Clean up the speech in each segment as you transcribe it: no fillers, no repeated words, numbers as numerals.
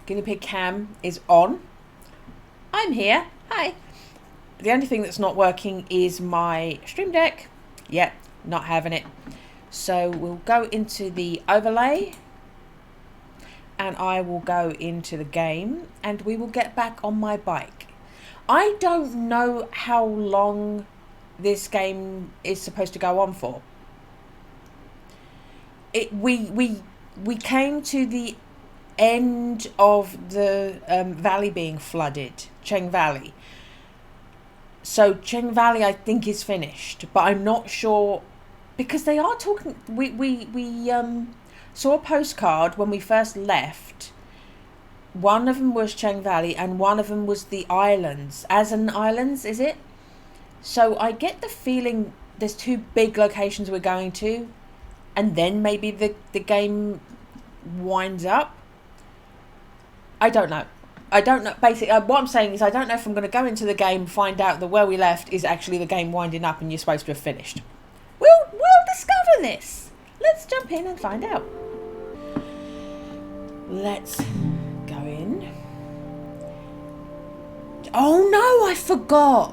Guinea pig cam is on. I'm here. Hi. The only thing that's not working is my Stream Deck. Yep, not having it. So we'll go into the overlay and I will go into the game and we will get back on my bike. I don't know how long this game is supposed to go on for. We came to the end of the valley being flooded, Cheng Valley. So Cheng Valley I think is finished, but I'm not sure because they are talking. We saw a postcard when we first left. One of them was Cheng Valley and one of them was the islands. Azan Islands, is it? So I get the feeling there's two big locations we're going to, and then maybe the game winds up. I don't know. Basically, what I'm saying is I don't know if I'm going to go into the game, find out that where we left is actually the game winding up and you're supposed to have finished. We'll discover this. Let's jump in and find out. Let's go in. Oh no, I forgot.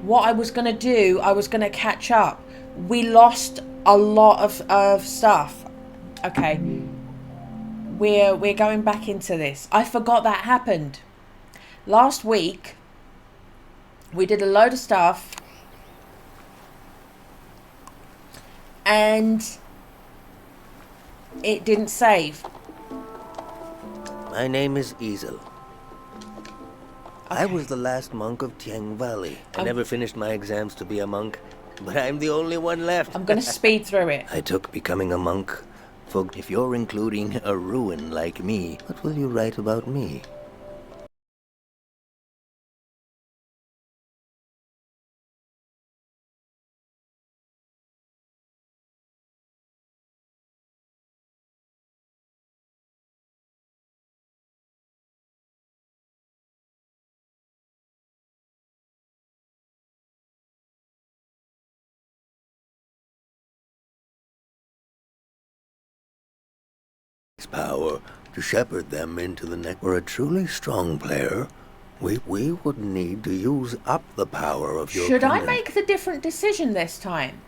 What I was going to do, I was going to catch up. We lost a lot of stuff. Okay. We're going back into this. I forgot that happened. Last week, we did a load of stuff. And it didn't save. My name is Easel. Okay. I was the last monk of Tiang Valley. I never finished my exams to be a monk, but I'm the only one left. I'm going to speed through it. I took becoming a monk. For if you're including a ruin like me, what will you write about me? Power to shepherd them into the next. For a truly strong player, we would need to use up the power of your Should pendant. I make the different decision this time?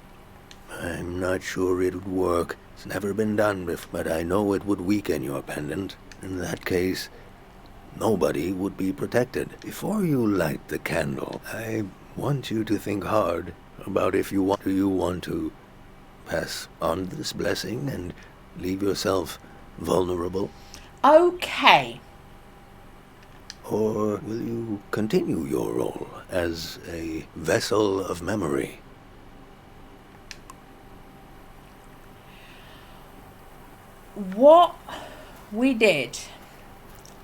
I'm not sure it would work. It's never been done before, but I know it would weaken your pendant. In that case, nobody would be protected. Before you light the candle, I want you to think hard about if you want. Do you want to pass on this blessing and leave yourself vulnerable? Okay. Or will you continue your role as a vessel of memory? What we did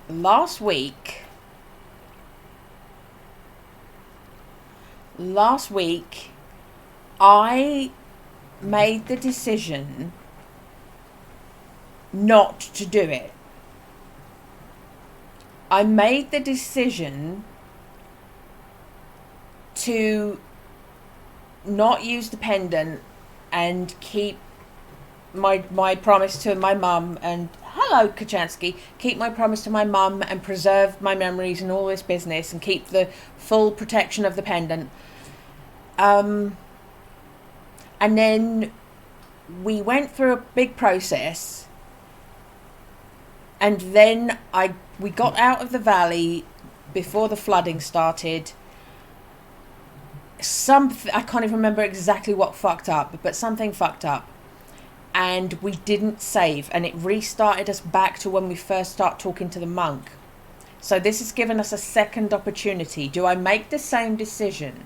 last week, I made the decision not to do it. I made the decision to not use the pendant and keep my promise to my mum and hello Kachansky, keep my promise to my mum and preserve my memories and all this business and keep the full protection of the pendant. And then we went through a big process. And then we got out of the valley before the flooding started. I can't even remember exactly what fucked up, but something fucked up. And we didn't save, and it restarted us back to when we first start talking to the monk. So this has given us a second opportunity. Do I make the same decision?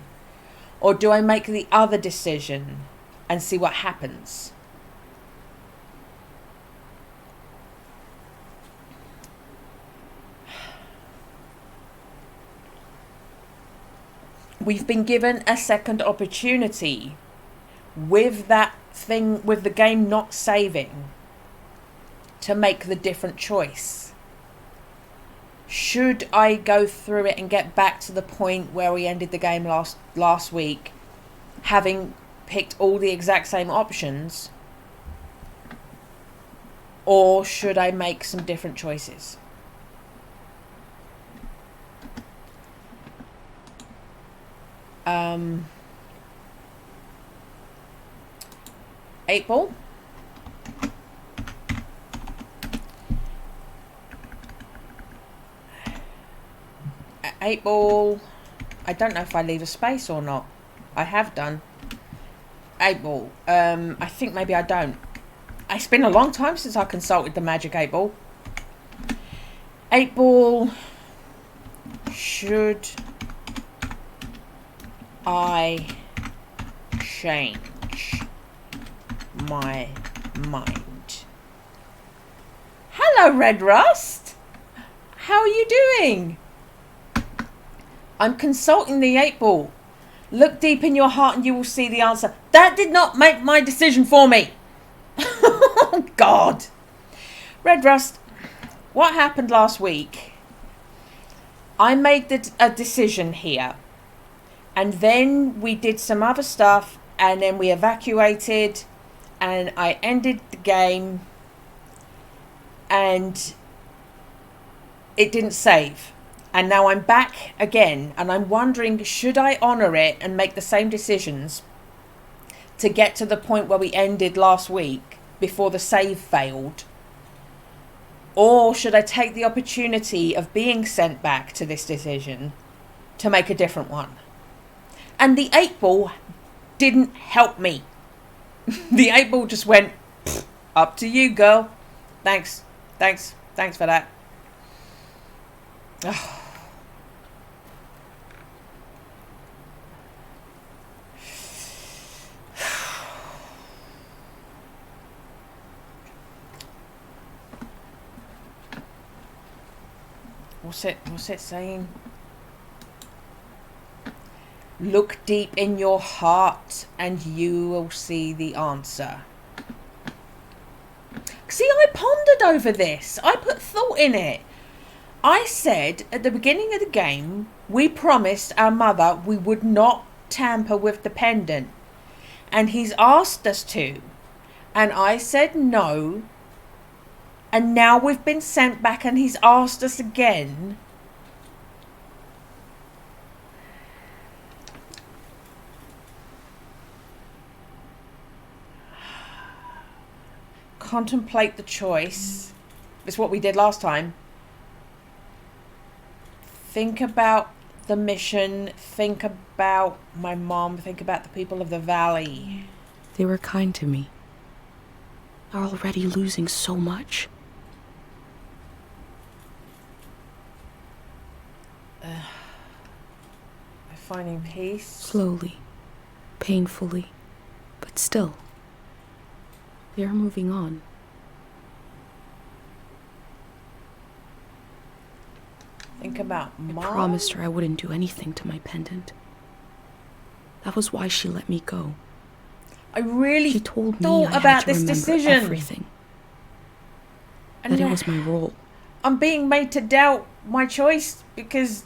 Or do I make the other decision and see what happens? We've been given a second opportunity with that thing, with the game not saving, to make the different choice. Should I go through it and get back to the point where we ended the game last week, having picked all the exact same options? Or should I make some different choices? Eight ball. Eight ball. I don't know if I leave a space or not. I have done. Eight ball. I think maybe I don't. It's been a long time since I consulted the magic eight ball. Eight ball. Should I change my mind? Hello, Red Rust. How are you doing? I'm consulting the eight ball. Look deep in your heart and you will see the answer. That did not make my decision for me. Oh, God. Red Rust, what happened last week? I made a decision here. And then we did some other stuff. And then we evacuated. And I ended the game. And it didn't save. And now I'm back again. And I'm wondering, should I honour it and make the same decisions to get to the point where we ended last week before the save failed? Or should I take the opportunity of being sent back to this decision to make a different one? And the 8-ball didn't help me. The 8-ball just went, up to you, girl. Thanks for that. Oh. What's it saying? Look deep in your heart and you will see the answer. See, I pondered over this. I put thought in it. I said at the beginning of the game, we promised our mother we would not tamper with the pendant. And he's asked us to. And I said no. And now we've been sent back and he's asked us again. Contemplate the choice. It's what we did last time. Think about the mission. Think about my mom. Think about the people of the valley. They were kind to me. They're already losing so much. Finding peace. Slowly, painfully, but still. They are moving on. Think about Mom. I promised her I wouldn't do anything to my pendant. That was why she let me go. I really she told me thought I about had to this remember decision. Everything. And that it was my role. I'm being made to doubt my choice because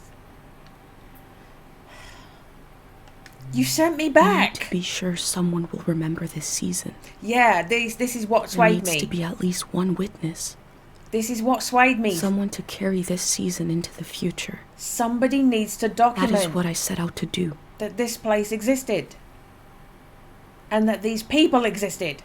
you sent me back. I need to be sure someone will remember this season. Yeah, this is what swayed me. There needs to be at least one witness. This is what swayed me. Someone to carry this season into the future. Somebody needs to document. That is what I set out to do. That this place existed. And that these people existed.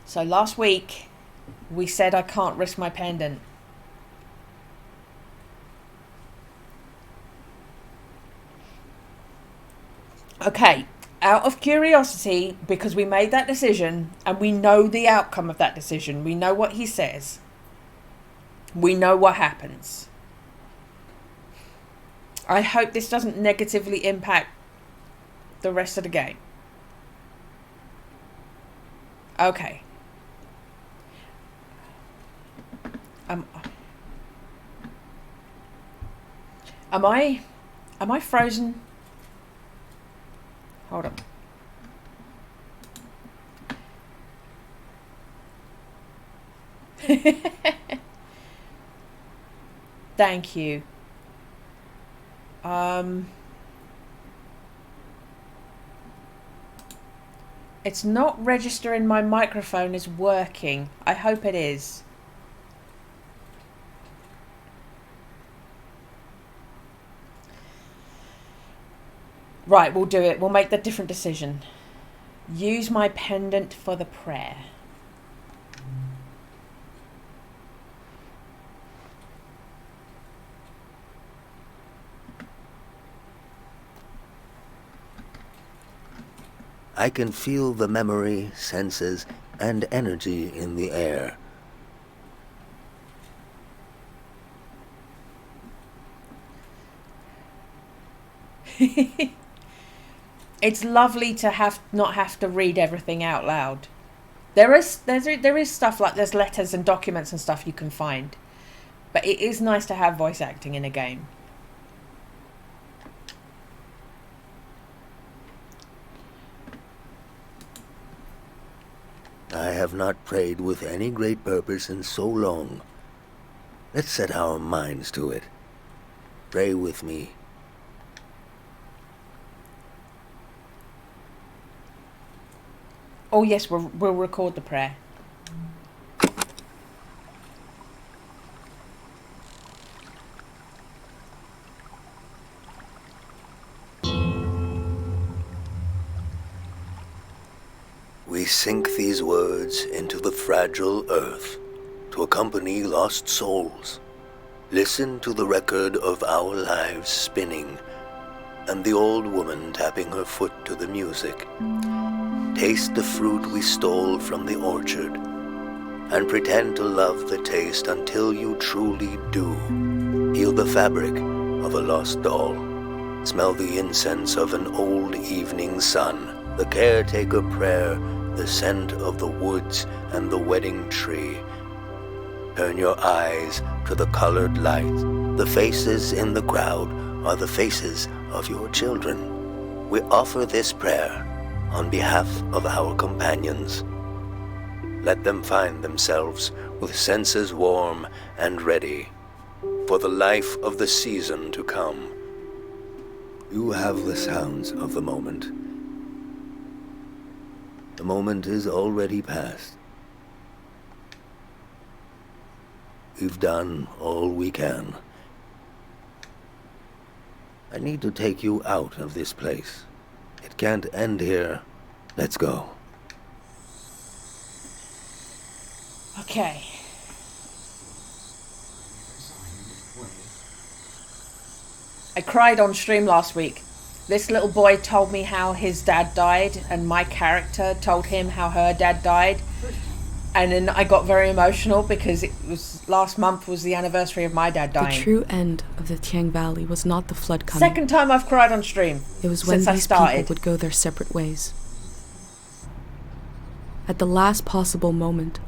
So last week, we said I can't risk my pendant. Okay, out of curiosity, because we made that decision, and we know the outcome of that decision, we know what he says, we know what happens. I hope this doesn't negatively impact the rest of the game. Okay. Am I frozen? Hold on. Thank you. It's not registering my microphone is working. I hope it is. Right, we'll do it. We'll make the different decision. Use my pendant for the prayer. I can feel the memory, senses, and energy in the air. It's lovely to not have to read everything out loud. There is stuff like there's letters and documents and stuff you can find, but it is nice to have voice acting in a game. I have not prayed with any great purpose in so long. Let's set our minds to it. Pray with me. Oh yes, we'll record the prayer. We sink these words into the fragile earth to accompany lost souls. Listen to the record of our lives spinning and the old woman tapping her foot to the music. Taste the fruit we stole from the orchard and pretend to love the taste until you truly do. Feel the fabric of a lost doll. Smell the incense of an old evening sun, the caretaker prayer, the scent of the woods and the wedding tree. Turn your eyes to the colored light. The faces in the crowd are the faces of your children. We offer this prayer on behalf of our companions. Let them find themselves with senses warm and ready for the life of the season to come. You have the sounds of the moment. The moment is already past. We've done all we can. I need to take you out of this place. It can't end here. Let's go. Okay. I cried on stream last week. This little boy told me how his dad died, and my character told him how her dad died. And then I got very emotional because it was last month was the anniversary of my dad dying. The true end of the Tiang Valley was not the flood coming. Second time I've cried on stream. It was when these people would go their separate ways. At the last possible moment,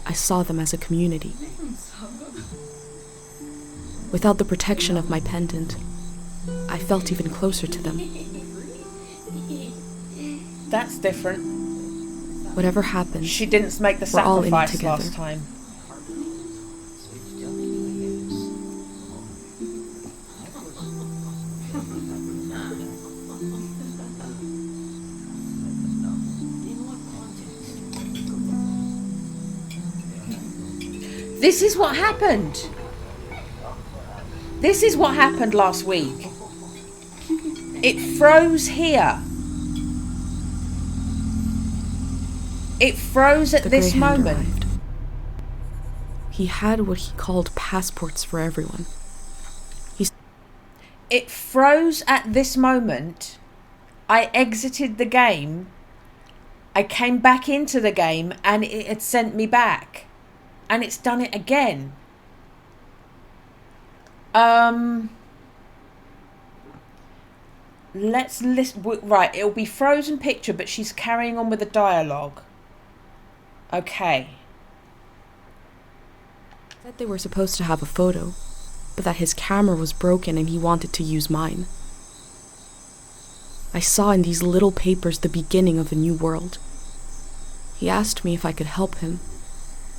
I saw them as a community. Without the protection of my pendant, I felt even closer to them. That's different. Whatever happened, she didn't make the we're all in it sacrifice together. last time. This is what happened. This is what happened last week. It froze here. It froze at this moment. Arrived. He had what he called passports for everyone. It froze at this moment. I exited the game. I came back into the game and it had sent me back. And it's done it again. Let's list. Right, it'll be frozen picture, but she's carrying on with the dialogue. Okay. Said they were supposed to have a photo, but that his camera was broken and he wanted to use mine. I saw in these little papers the beginning of a new world. He asked me if I could help him.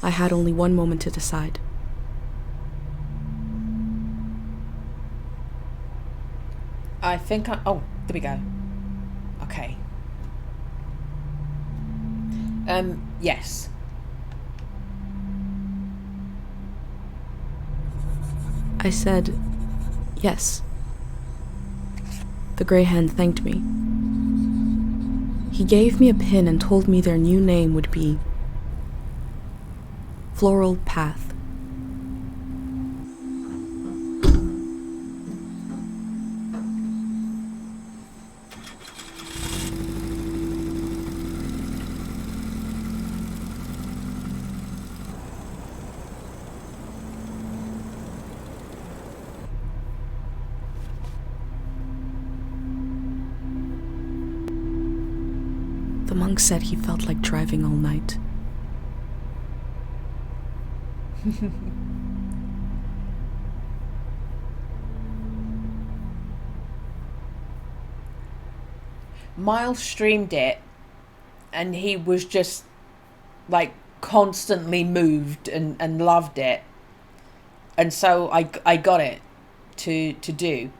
I had only one moment to decide. I think oh, there we go. Okay. Yes. I said, yes. The grey hand thanked me. He gave me a pin and told me their new name would be Floral Path. The monk said he felt like driving all night. Miles streamed it, and he was just like constantly moved and loved it, and so I got it to do.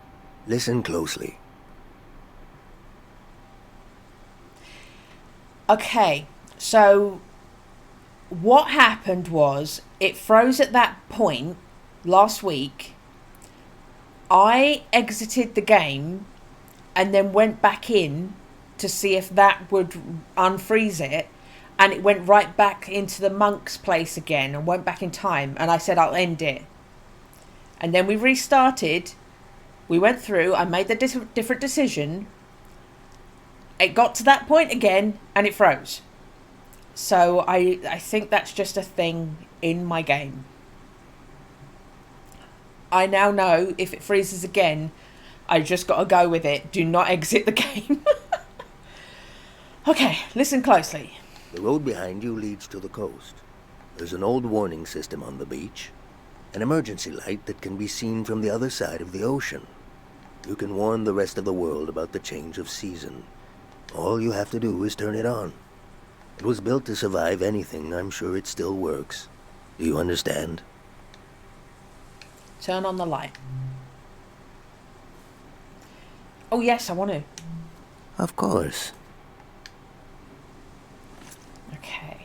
Listen closely. Okay, so what happened was it froze at that point last week. I exited the game and then went back in to see if that would unfreeze it, and it went right back into the monk's place again and went back in time, and I said I'll end it. And then we restarted, we went through, I made the different decision. It got to that point again and it froze. So I think that's just a thing in my game. I now know if it freezes again, I just got to go with it. Do not exit the game. Okay, listen closely. The road behind you leads to the coast. There's an old warning system on the beach. An emergency light that can be seen from the other side of the ocean. You can warn the rest of the world about the change of season. All you have to do is turn it on. It was built to survive anything. I'm sure it still works. Do you understand? Turn on the light. Oh yes, I want to. Of course. Okay.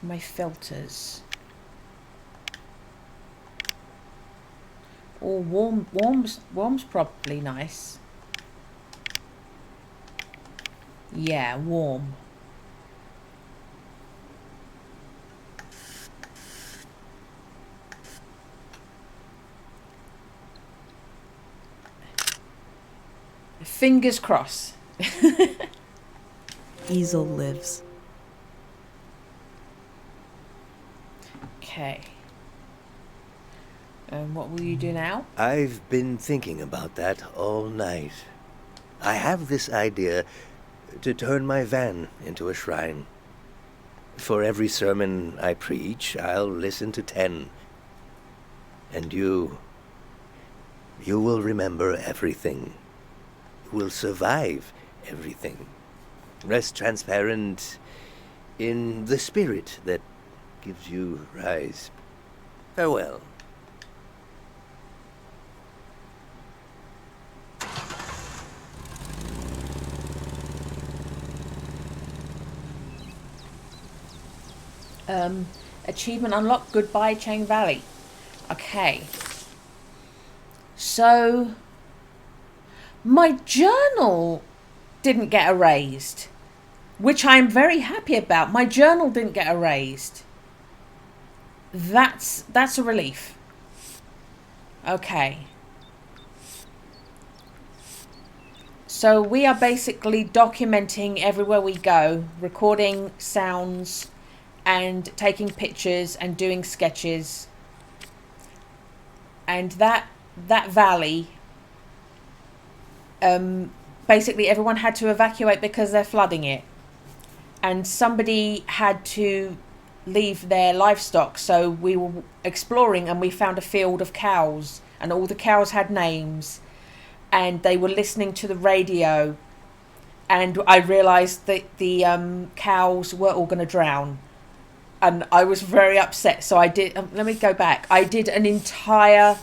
My filters. Oh, warm's probably nice. Yeah, warm. Fingers crossed. Easel lives. Okay. What will you do now? I've been thinking about that all night. I have this idea to turn my van into a shrine. For every sermon I preach, I'll listen to 10. And you will remember everything. You will survive everything. Rest transparent in the spirit that gives you rise. Farewell. Achievement unlocked. Goodbye, Chang Valley. Okay. So, my journal didn't get erased, which I'm very happy about. My journal didn't get erased. That's a relief. Okay. So we are basically documenting everywhere we go, recording sounds and taking pictures and doing sketches. And that valley, basically everyone had to evacuate because they're flooding it. And somebody had to leave their livestock, so we were exploring and we found a field of cows, and all the cows had names, and they were listening to the radio, and I realised that the cows were all going to drown, and I was very upset. So I did, let me go back, I did an entire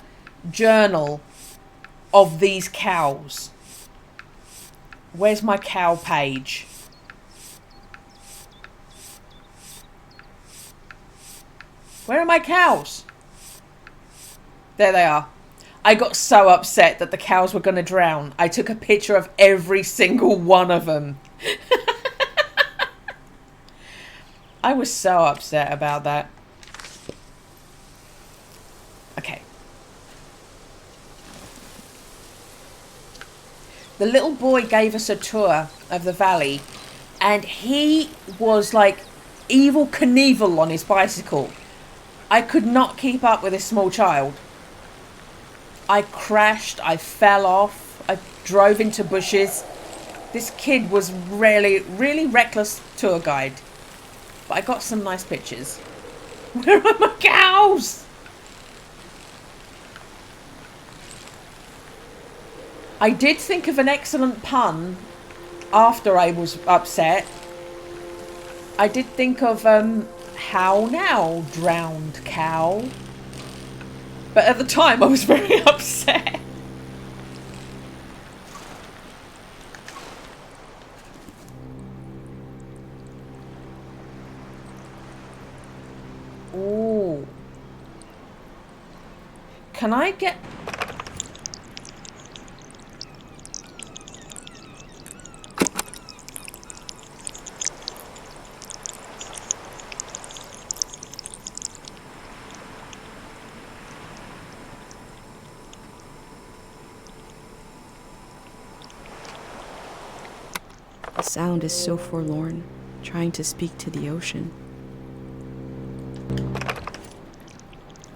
journal of these cows. Where's my cow page? Where are my cows? There they are. I got so upset that the cows were going to drown. I took a picture of every single one of them. I was so upset about that. Okay. The little boy gave us a tour of the valley, and he was like Evel Knievel on his bicycle. I could not keep up with this small child. I crashed, I fell off, I drove into bushes. This kid was really, really reckless tour guide. But I got some nice pictures. Where are my cows? I did think of an excellent pun after I was upset. I did think of, how now, drowned cow? But at the time I was very upset. Ooh. Can I get... The sound is so forlorn, trying to speak to the ocean.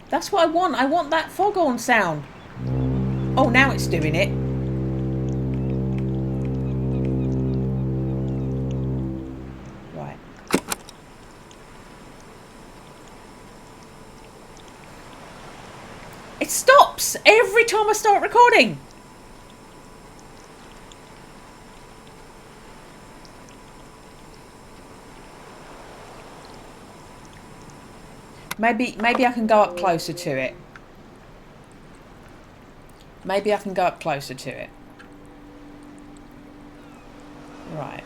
That's what I want. I want that foghorn sound. Oh, now it's doing it. Right. It stops every time I start recording. Maybe I can go up closer to it. Maybe I can go up closer to it. Right.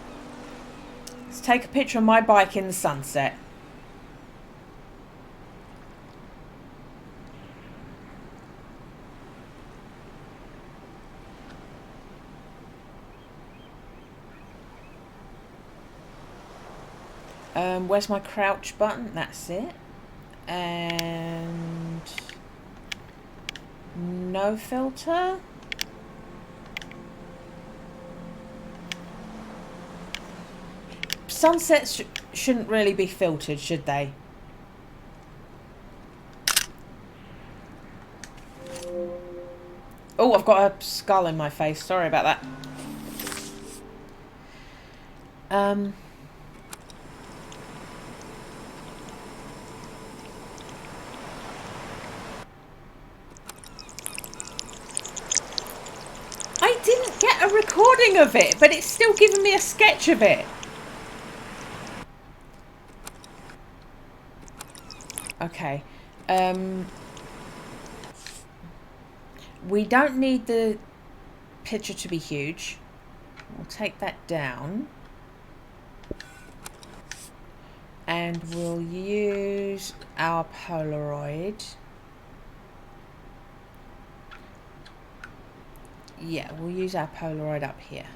Let's take a picture of my bike in the sunset. Where's my crouch button? That's it. And no filter. Sunsets shouldn't really be filtered, should they? Oh, I've got a skull in my face. Sorry about that. I didn't get a recording of it, but it's still giving me a sketch of it. Okay. We don't need the picture to be huge. We'll take that down. And we'll use our Polaroid. Yeah, we'll use our Polaroid up here.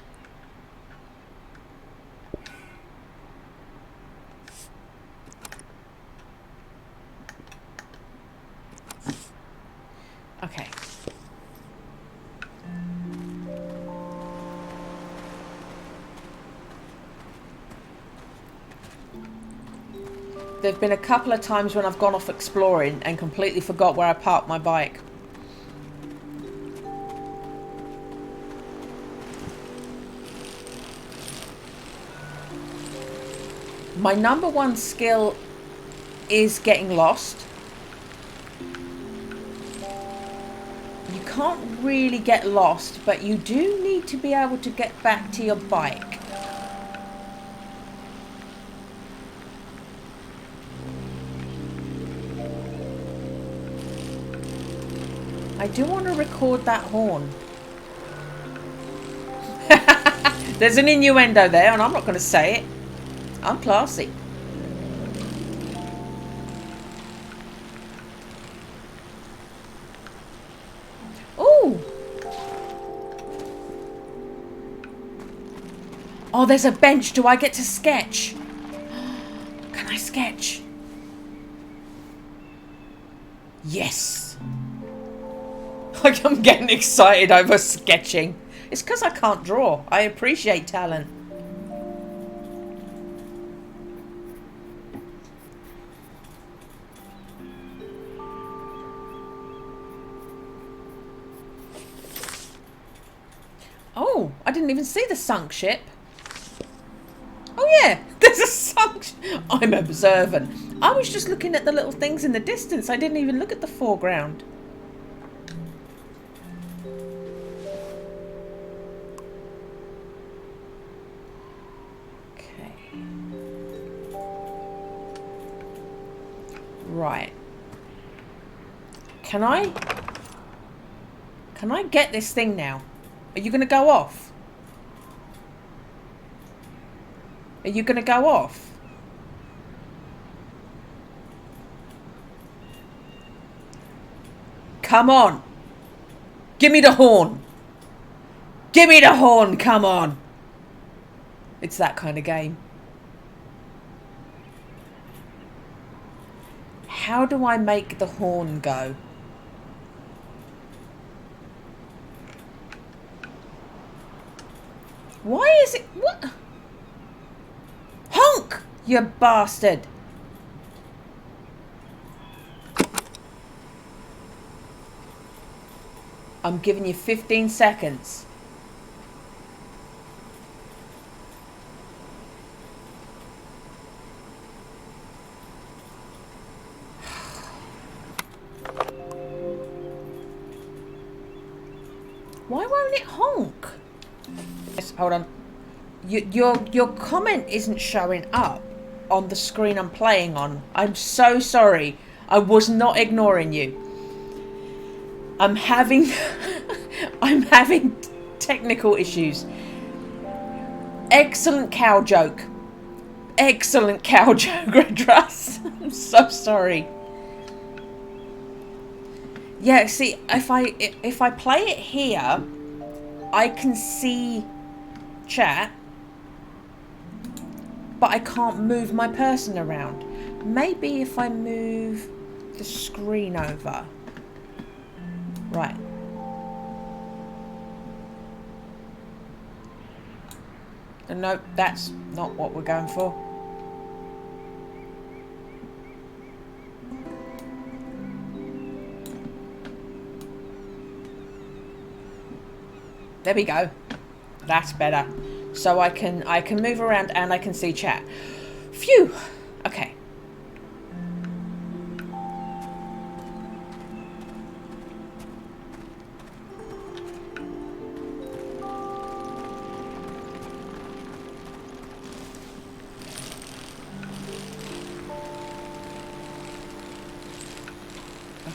Okay. There've been a couple of times when I've gone off exploring and completely forgot where I parked my bike. My number one skill is getting lost. You can't really get lost, but you do need to be able to get back to your bike. I do want to record that horn. There's an innuendo there, and I'm not going to say it. I'm classy. Ooh. Oh, there's a bench. Do I get to sketch? Can I sketch? Yes. I'm getting excited over sketching. It's because I can't draw. I appreciate talent. Oh, I didn't even see the sunk ship. Oh yeah, there's a sunk ship. I'm observant. I was just looking at the little things in the distance. I didn't even look at the foreground. Okay. Right. Can I get this thing now? Are you going to go off? Are you going to go off? Come on. Give me the horn. Give me the horn. Come on. It's that kind of game. How do I make the horn go? Why is it... What? Honk! You bastard! I'm giving you 15 seconds. Why won't it honk? Yes, hold on. Your comment isn't showing up on the screen I'm playing on. I'm so sorry. I was not ignoring you. I'm having I'm having technical issues. Excellent cow joke. Excellent cow joke, Red Russ. I'm so sorry. Yeah, see, if I play it here, I can see chat, but I can't move my person around. Maybe if I move the screen over. Right. No, that's not what we're going for. There we go. That's better. So I can move around and I can see chat. Phew. Okay.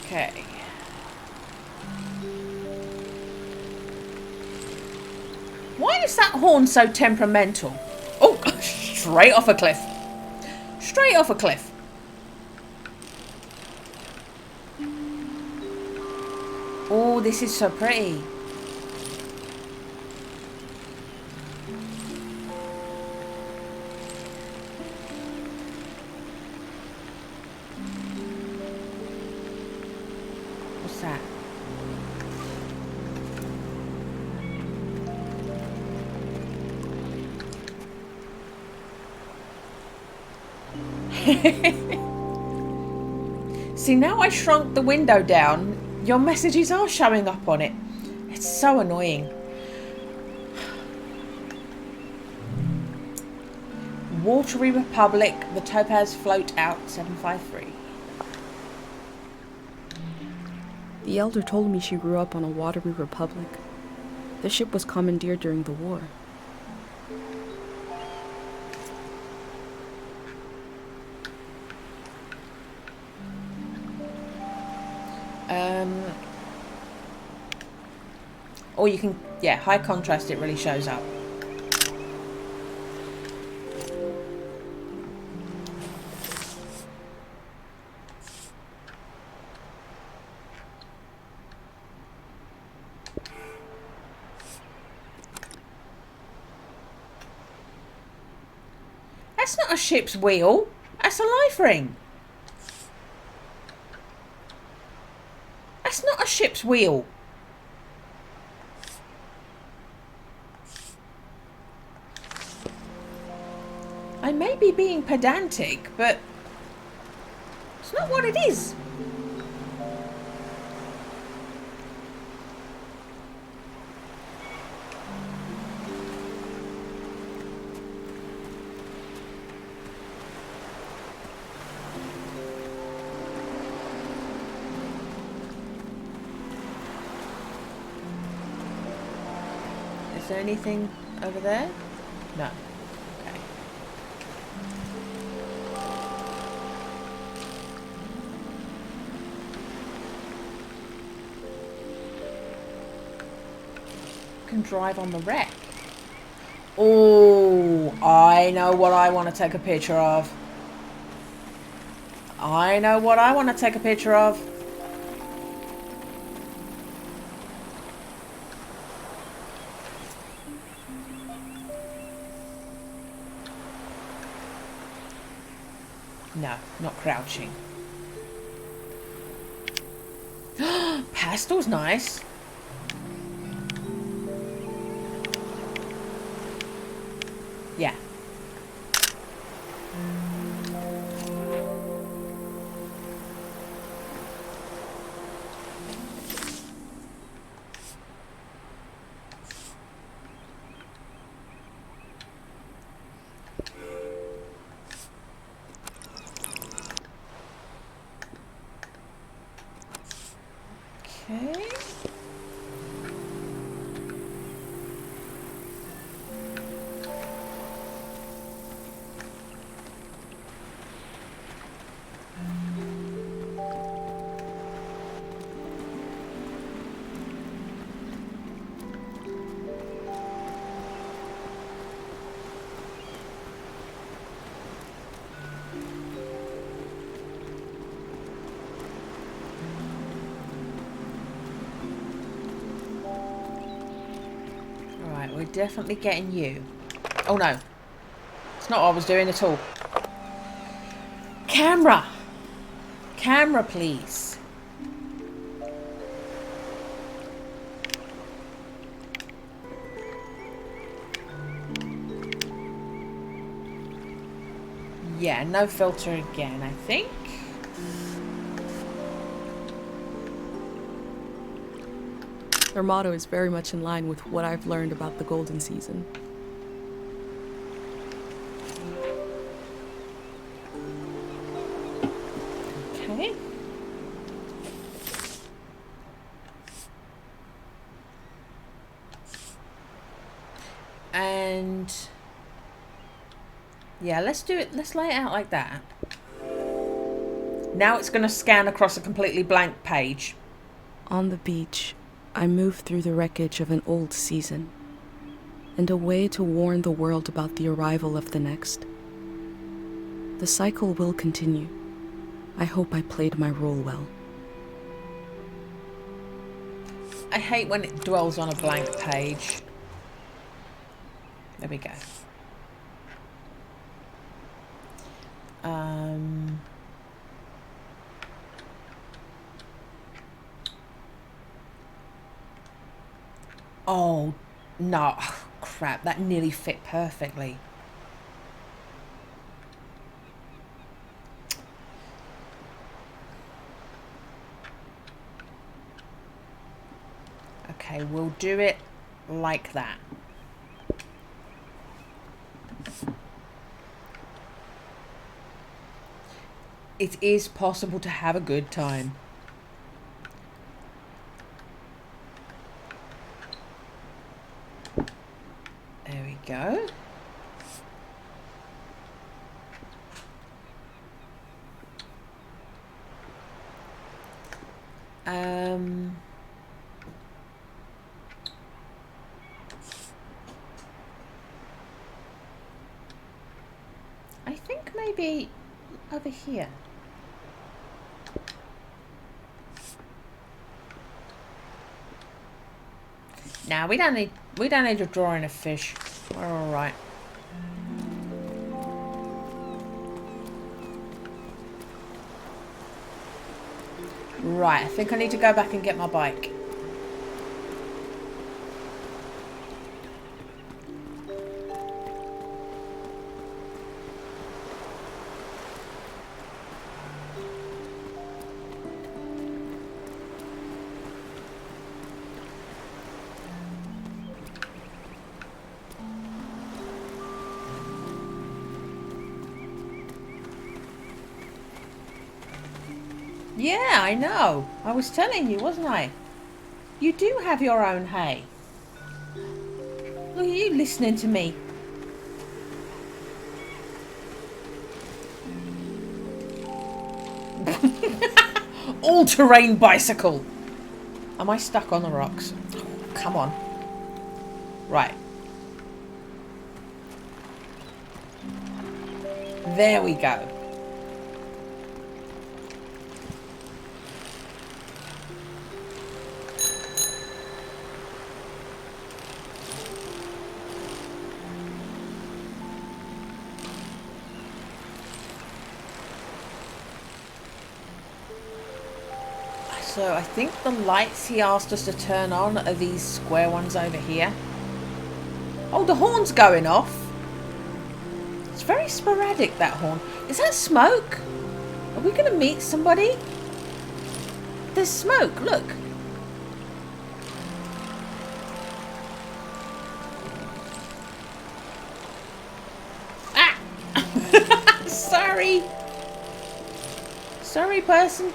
Okay. Why is that horn so temperamental? Oh, straight off a cliff. Straight off a cliff. Oh, this is so pretty. What's that? See, now I shrunk the window down, your messages are showing up on it. It's so annoying. Watery Republic, the Topaz Float Out 753. The elder told me she grew up on a watery republic. The ship was commandeered during the war. Or you can, yeah, high contrast, it really shows up. That's not a ship's wheel. That's a life ring. That's not a ship's wheel. I may be being pedantic, but it's not what it is. Is there anything over there? No. Okay. You can drive on the wreck. Oh, I know what I want to take a picture of. I know what I want to take a picture of. No, not crouching. Pastel's nice. Yeah. Okay. Right, we're definitely getting you. Oh no. It's not what I was doing at all. Camera! Camera, please. Yeah, no filter again, I think. Their motto is very much in line with what I've learned about the golden season. Okay. And yeah, let's do it. Let's lay it out like that. Now it's going to scan across a completely blank page. On the beach, I move through the wreckage of an old season, and a way to warn the world about the arrival of the next. The cycle will continue. I hope I played my role well. I hate when it dwells on a blank page. There we go. Oh, no. Oh, crap, that nearly fit perfectly. Okay, we'll do it like that. It is possible to have a good time. There we go. think maybe over here. Now we don't need to draw in a fish. We're all right. Right, I think I need to go back and get my bike. Yeah, I know. I was telling you, wasn't I? You do have your own hay. Look at you listening to me. All-terrain bicycle. Am I stuck on the rocks? Come on. Right. There we go. So I think the lights he asked us to turn on are these square ones over here. Oh, the horn's going off. It's very sporadic, that horn. Is that smoke? Are we going to meet somebody? There's smoke, look. Ah! Sorry. Sorry, person.